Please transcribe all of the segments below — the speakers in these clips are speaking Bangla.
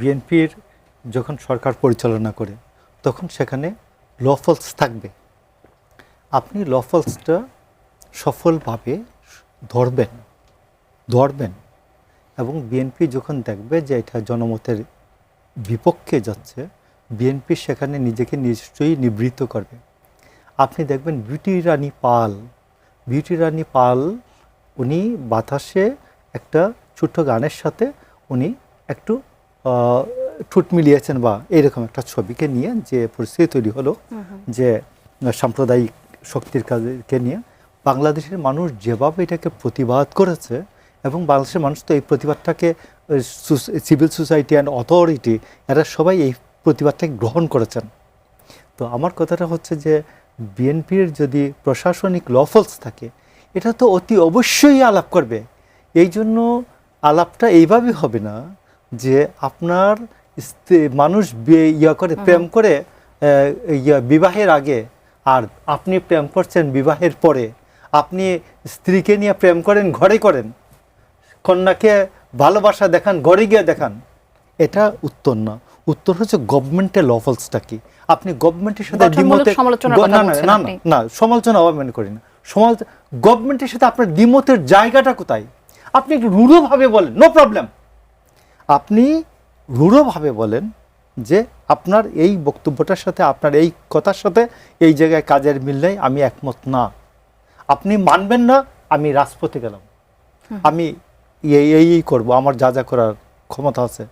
বিএনপির যখন সরকার পরিচালনা করে তখন সেখানে লফলস থাকবে। আপনি লফলসটা সফলভাবে ধরবেন এবং বিএনপি যখন দেখবে যে এটা জনমতের বিপক্ষে যাচ্ছে, বিএনপি সেখানে নিজেকে নিশ্চয়ই নিবৃত্ত করবে। আপনি দেখবেন বিউটি রানী পাল উনি বাতাসে একটা ছোট্ট গানের সাথে উনি একটু ঠোঁট মিলিয়েছেন বা এরকম একটা ছবিকে নিয়ে যে পরিস্থিতি তৈরি হলো, যে সাম্প্রদায়িক শক্তির কাজকে নিয়ে বাংলাদেশের মানুষ যেভাবে এটাকে প্রতিবাদ করেছে, এবং বাংলাদেশের মানুষ তো এই প্রতিবাদটাকে সিভিল সোসাইটি অ্যান্ড অথরিটি এরা সবাই এই প্রতিবাদটাকে গ্রহণ করেছেন। তো আমার কথাটা হচ্ছে যে বিএনপির যদি প্রশাসনিক লফলস থাকে, এটা তো অতি অবশ্যই আলাপ করবে। এই জন্য আলাপটা এইভাবেই হবে না যে আপনার মানুষ প্রেম করে বিবাহের আগে, আর আপনি প্রেম করছেন বিবাহের পরে, আপনি স্ত্রীকে নিয়ে প্রেম করেন ঘরে করেন, কন্যাকে ভালোবাসা দেখান ঘরে গিয়ে দেখান। এটা উত্তর না। উত্তর হচ্ছে গভর্নমেন্টের লফলসটা কি। আপনি গভর্নমেন্টের সাথে না সমালোচনা মনে করি না, গভর্নমেন্টের সাথে আপনার দ্বিমতের জায়গাটা কোথায়? আপনি একটু রূঢ়ভাবে বলেন, নো প্রবলেম। আপনি রূঢ়ভাবে বলেন যে আপনার এই বক্তব্যটার সাথে, আপনার এই কথার সাথে এই জায়গায় কাজের মিল নেই, আমি একমত না। আপনি মানবেন না, আমি রাজপথে গেলাম, আমি এই করব, আমার যা যা করার ক্ষমতা আছে।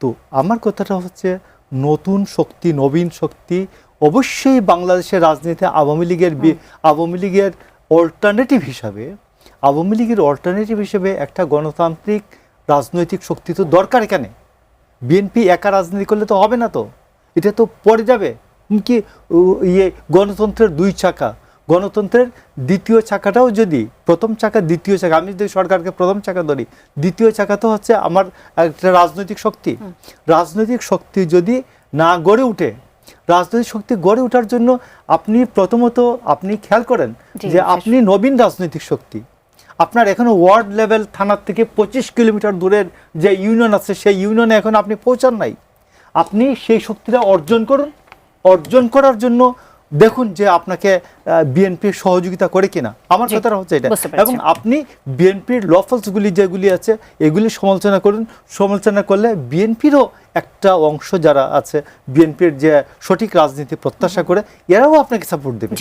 তো আমার কথাটা হচ্ছে নতুন শক্তি, নবীন শক্তি অবশ্যই বাংলাদেশের রাজনীতিতে আওয়ামী লীগের অল্টারনেটিভ হিসাবে একটা গণতান্ত্রিক রাজনৈতিক শক্তি তো দরকার। এখানে বিএনপি একা রাজনীতি করলে তো হবে না, তো এটা তো পড়ে যাবে কি গণতন্ত্রের দুই চাকা, গণতন্ত্রের দ্বিতীয় চাকাটাও যদি প্রথম চাকা দ্বিতীয় চাকা, আমি যদি সরকারকে প্রথম চাকা ধরি, দ্বিতীয় চাকা তো হচ্ছে আমার একটা রাজনৈতিক শক্তি। রাজনৈতিক শক্তি যদি না গড়ে উঠে, রাজনৈতিক শক্তি গড়ে ওঠার জন্য আপনি প্রথমত আপনি খেয়াল করেন যে আপনি নবীন রাজনৈতিক শক্তি, আপনার এখনো ওয়ার্ড লেভেল থানার থেকে 25 কিলোমিটার দূরের যে ইউনিয়ন আছে সেই ইউনিয়নে এখন আপনি পৌঁছান নাই। আপনি সেই শক্তিটা অর্জন করুন। অর্জন করার জন্য দেখুন যে আপনাকে বিএনপির সহযোগিতা করে কিনা। আমার কথাটা হচ্ছে এটা। এবং আপনি বিএনপির লফলসগুলি যেগুলি আছে এগুলি সমালোচনা করুন। সমালোচনা করলে বিএনপিরও একটা অংশ যারা আছে, বিএনপির যে সঠিক রাজনীতি প্রত্যাশা করে, এরাও আপনাকে সাপোর্ট দেবে।